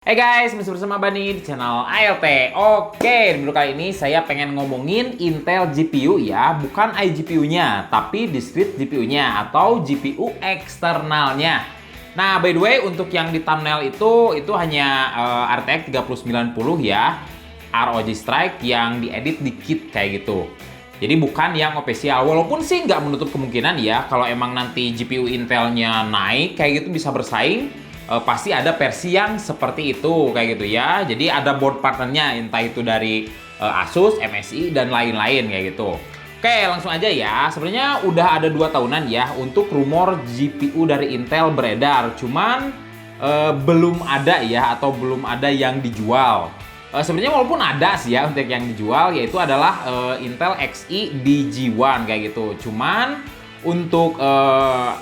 Hey guys, masih bersama Bani di channel ALT. Oke, di video kali ini saya pengen ngomongin Intel GPU ya, bukan iGPU-nya, tapi discrete GPU-nya atau GPU eksternalnya. Nah, by the way, untuk yang di thumbnail itu hanya RTX 3090 ya, ROG Strike yang diedit dikit kayak gitu. Jadi bukan yang official, walaupun sih nggak menutup kemungkinan ya, kalau emang nanti GPU Intelnya naik kayak gitu bisa bersaing. Pasti ada versi yang seperti itu kayak gitu ya. Jadi ada board partnernya, entah itu dari Asus, MSI dan lain-lain kayak gitu. Oke, langsung aja ya. Sebenarnya udah ada 2 tahunan ya untuk rumor GPU dari Intel beredar. Cuman belum ada ya, atau belum ada yang dijual. Sebenarnya walaupun ada sih ya untuk yang dijual, yaitu adalah Intel Xe DG1 kayak gitu. Cuman untuk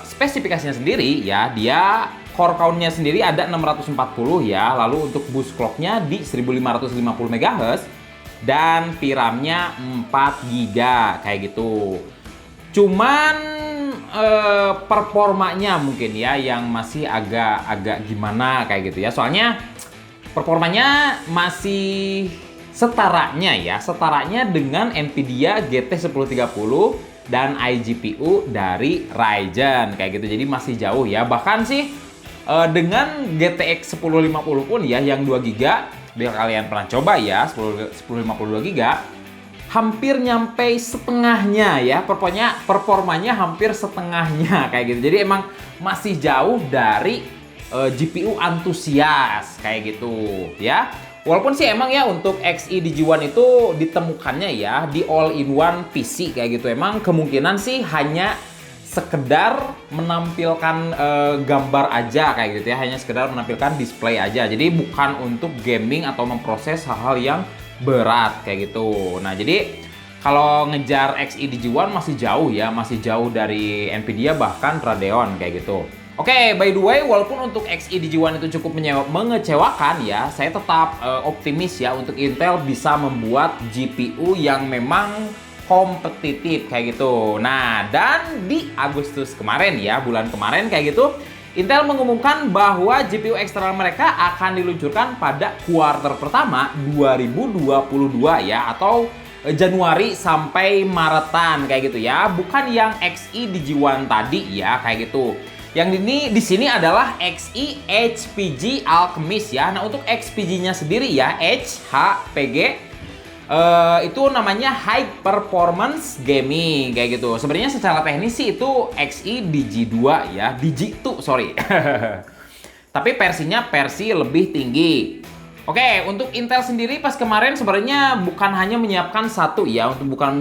spesifikasinya sendiri ya, dia core count-nya sendiri ada 640 ya, lalu untuk boost clock-nya di 1550 MHz dan VRAM-nya 4 GB kayak gitu. Cuman performanya mungkin ya yang masih agak gimana kayak gitu ya. Soalnya performanya masih setaranya dengan Nvidia GT 1030 dan iGPU dari Ryzen kayak gitu. Jadi masih jauh ya. Bahkan sih dengan GTX 1050 pun ya yang 2 GB, bila kalian pernah coba ya 1052 GB, hampir nyampe setengahnya ya, performanya hampir setengahnya kayak gitu. Jadi emang masih jauh dari GPU antusias kayak gitu ya. Walaupun sih emang ya untuk Xe DG1 itu ditemukannya ya di all-in-one PC kayak gitu. Emang kemungkinan sih hanya sekedar menampilkan gambar aja kayak gitu ya, hanya sekedar menampilkan display aja. Jadi bukan untuk gaming atau memproses hal-hal yang berat kayak gitu. Nah, jadi kalau ngejar Xe DG1 masih jauh ya, masih jauh dari Nvidia bahkan Radeon kayak gitu. Oke, by the way, walaupun untuk Xe DG1 itu cukup mengecewakan ya, saya tetap optimis ya untuk Intel bisa membuat GPU yang memang kompetitif kayak gitu. Nah, dan di Agustus kemarin ya, bulan kemarin kayak gitu, Intel mengumumkan bahwa GPU eksternal mereka akan diluncurkan pada kuarter pertama 2022 ya, atau Januari sampai Maretan kayak gitu ya. Bukan yang Xe DG1 tadi ya kayak gitu. Yang ini di sini adalah Xe HPG Alchemist ya. Nah, untuk HPG-nya sendiri ya, HPG itu namanya High Performance Gaming kayak gitu. Sebenarnya secara teknis sih itu Xe DG2 ya, DG2 sorry. Tapi versinya versi lebih tinggi. Oke, untuk Intel sendiri pas kemarin sebenarnya bukan hanya menyiapkan satu ya, bukan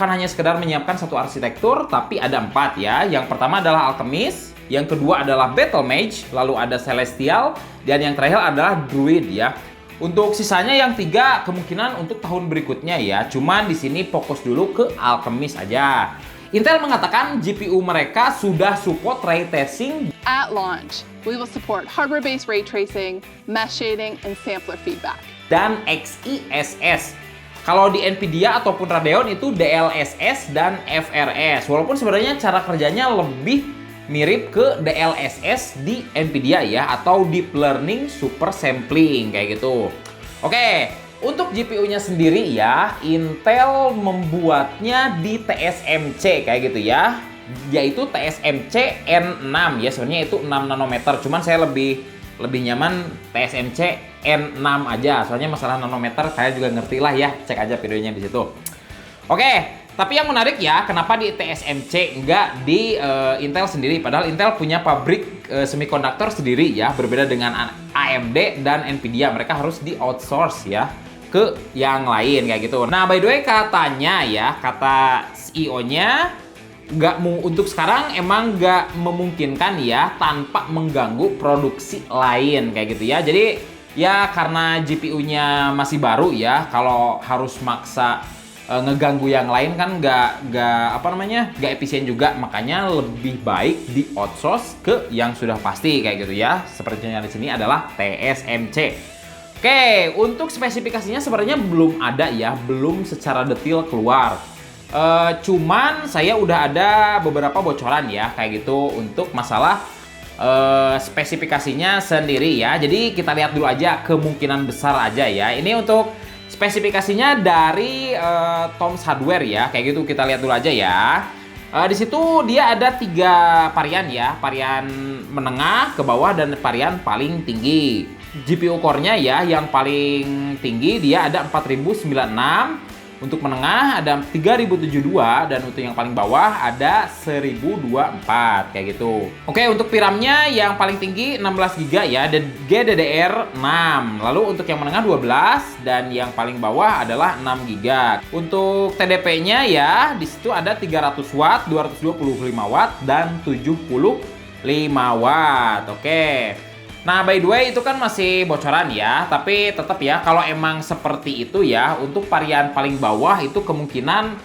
hanya sekedar menyiapkan satu arsitektur, tapi ada 4 ya. Yang pertama adalah Alchemist, yang kedua adalah Battle Mage, lalu ada Celestial, dan yang terakhir adalah Druid ya. Untuk sisanya yang 3 kemungkinan untuk tahun berikutnya ya. Cuman di sini fokus dulu ke Alchemist aja. Intel mengatakan GPU mereka sudah support ray tracing. At launch, we will support hardware-based ray tracing, mesh shading, and sampler feedback. Dan XeSS. Kalau di Nvidia ataupun Radeon itu DLSS dan FRS. Walaupun sebenarnya cara kerjanya lebih mirip ke DLSS di Nvidia ya, atau Deep Learning Super Sampling kayak gitu. Oke, untuk GPU-nya sendiri ya, Intel membuatnya di TSMC kayak gitu ya, yaitu TSMC N6 ya. Sebenarnya itu 6 nanometer, cuman saya lebih nyaman TSMC N6 aja. Soalnya masalah nanometer saya juga ngerti lah ya, cek aja videonya di situ. Oke. Tapi yang menarik ya, kenapa di TSMC enggak di Intel sendiri? Padahal Intel punya pabrik semikonduktor sendiri ya, berbeda dengan AMD dan Nvidia. Mereka harus di outsource ya ke yang lain kayak gitu. Nah, by the way katanya ya, kata CEO-nya untuk sekarang emang nggak memungkinkan ya tanpa mengganggu produksi lain kayak gitu ya. Jadi ya karena GPU-nya masih baru ya, kalau harus maksa ngeganggu yang lain kan nggak efisien juga. Makanya lebih baik di outsource ke yang sudah pasti kayak gitu ya. Sepertinya di sini adalah TSMC. Oke, untuk spesifikasinya sebenarnya belum ada ya, belum secara detail keluar. Cuman saya udah ada beberapa bocoran ya kayak gitu untuk masalah spesifikasinya sendiri ya. Jadi kita lihat dulu aja kemungkinan besar aja ya. Ini untuk spesifikasinya dari Tom's Hardware ya. Kayak gitu kita lihat dulu aja ya. Di situ dia ada 3 varian ya. Varian menengah ke bawah dan varian paling tinggi. GPU core-nya ya yang paling tinggi dia ada 4096. Untuk menengah ada 3072 dan untuk yang paling bawah ada 1024 kayak gitu. Oke, untuk VRAM-nya yang paling tinggi 16 GB ya dan GDDR6. Lalu untuk yang menengah 12 dan yang paling bawah adalah 6 GB. Untuk TDP-nya ya di situ ada 300 watt, 225 watt dan 75 watt. Oke. Nah, by the way itu kan masih bocoran ya, tapi tetap ya kalau emang seperti itu ya, untuk varian paling bawah itu kemungkinan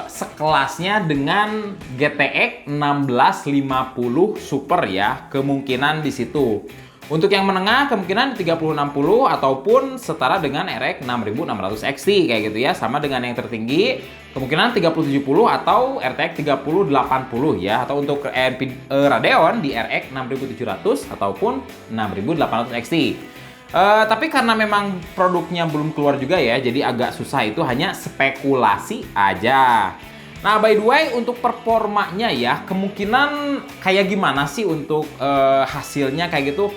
sekelasnya dengan GTX 1650 Super ya, kemungkinan di situ. Untuk yang menengah kemungkinan 3060 ataupun setara dengan RX 6600 XT kayak gitu ya, sama dengan yang tertinggi kemungkinan 3070 atau RTX 3080 ya, atau untuk Radeon di RX 6700 ataupun 6800 XT. Tapi karena memang produknya belum keluar juga ya, jadi agak susah, itu hanya spekulasi aja. Nah, by the way untuk performanya ya, kemungkinan kayak gimana sih untuk hasilnya kayak gitu?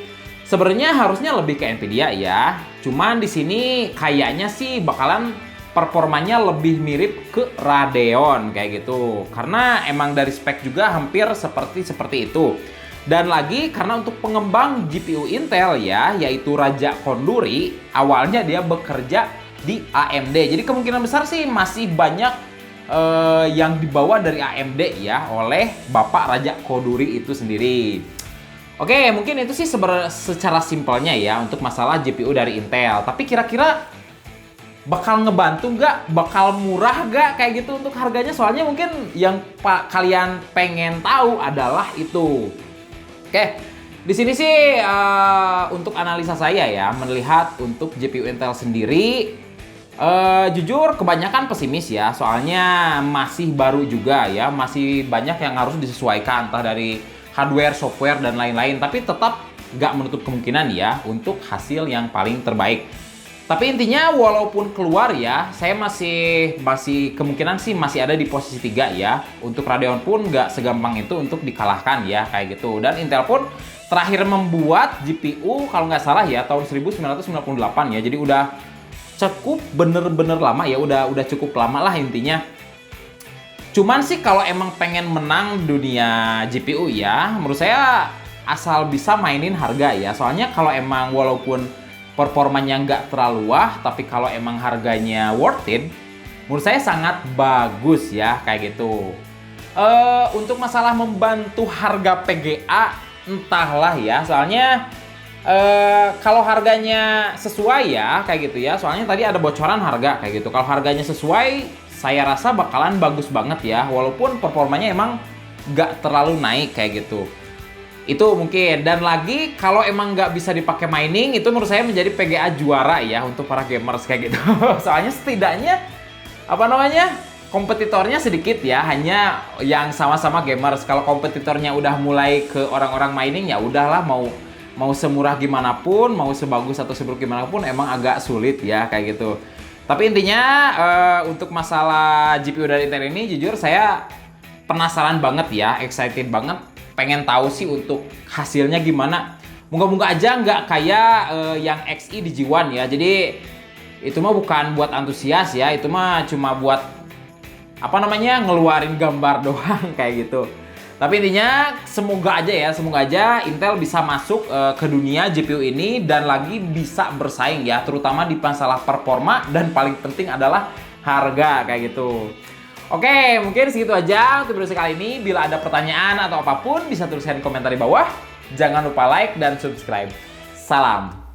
Sebenarnya harusnya lebih ke Nvidia ya. Cuman di sini kayaknya sih bakalan performanya lebih mirip ke Radeon kayak gitu. Karena emang dari spek juga hampir seperti itu. Dan lagi karena untuk pengembang GPU Intel ya, yaitu Raja Konduri, awalnya dia bekerja di AMD. Jadi kemungkinan besar sih masih banyak yang dibawa dari AMD ya oleh Bapak Raja Konduri itu sendiri. Oke, mungkin itu sih secara simpelnya ya untuk masalah GPU dari Intel. Tapi kira-kira bakal ngebantu nggak? Bakal murah nggak kayak gitu untuk harganya? Soalnya mungkin yang kalian pengen tahu adalah itu. Oke, di sini sih untuk analisa saya ya, melihat untuk GPU Intel sendiri, jujur kebanyakan pesimis ya. Soalnya masih baru juga ya, masih banyak yang harus disesuaikan entah dari hardware, software, dan lain-lain. Tapi tetap nggak menutup kemungkinan ya untuk hasil yang paling terbaik. Tapi intinya walaupun keluar ya, saya masih kemungkinan sih masih ada di posisi 3 ya. Untuk Radeon pun nggak segampang itu untuk dikalahkan ya kayak gitu. Dan Intel pun terakhir membuat GPU kalau nggak salah ya tahun 1998 ya. Jadi udah cukup bener-bener lama ya, udah cukup lama lah intinya. Cuman sih kalau emang pengen menang dunia GPU ya, menurut saya asal bisa mainin harga ya. Soalnya kalau emang walaupun performanya nggak terlalu wah, tapi kalau emang harganya worth it, menurut saya sangat bagus ya kayak gitu. Untuk masalah membantu harga PGA, entahlah ya. Soalnya kalau harganya sesuai ya kayak gitu ya. Soalnya tadi ada bocoran harga kayak gitu. Kalau harganya sesuai, saya rasa bakalan bagus banget ya, walaupun performanya emang nggak terlalu naik kayak gitu. Itu mungkin. Dan lagi kalau emang nggak bisa dipakai mining, itu menurut saya menjadi PGA juara ya untuk para gamers kayak gitu. Soalnya setidaknya kompetitornya sedikit ya, hanya yang sama-sama gamers. Kalau kompetitornya udah mulai ke orang-orang mining, ya udahlah, mau semurah gimana pun, mau sebagus atau seburuk gimana pun, emang agak sulit ya kayak gitu. Tapi intinya untuk masalah GPU dari Intel ini jujur saya penasaran banget ya, excited banget, pengen tahu sih untuk hasilnya gimana. Moga-moga aja nggak kayak yang Xe di G1 ya. Jadi itu mah bukan buat antusias ya, itu mah cuma buat ngeluarin gambar doang kayak gitu. Tapi intinya semoga aja Intel bisa masuk ke dunia GPU ini dan lagi bisa bersaing ya, terutama di masalah performa dan paling penting adalah harga kayak gitu. Oke, mungkin segitu aja untuk video kali ini. Bila ada pertanyaan atau apapun bisa tuliskan di komentar di bawah. Jangan lupa like dan subscribe. Salam.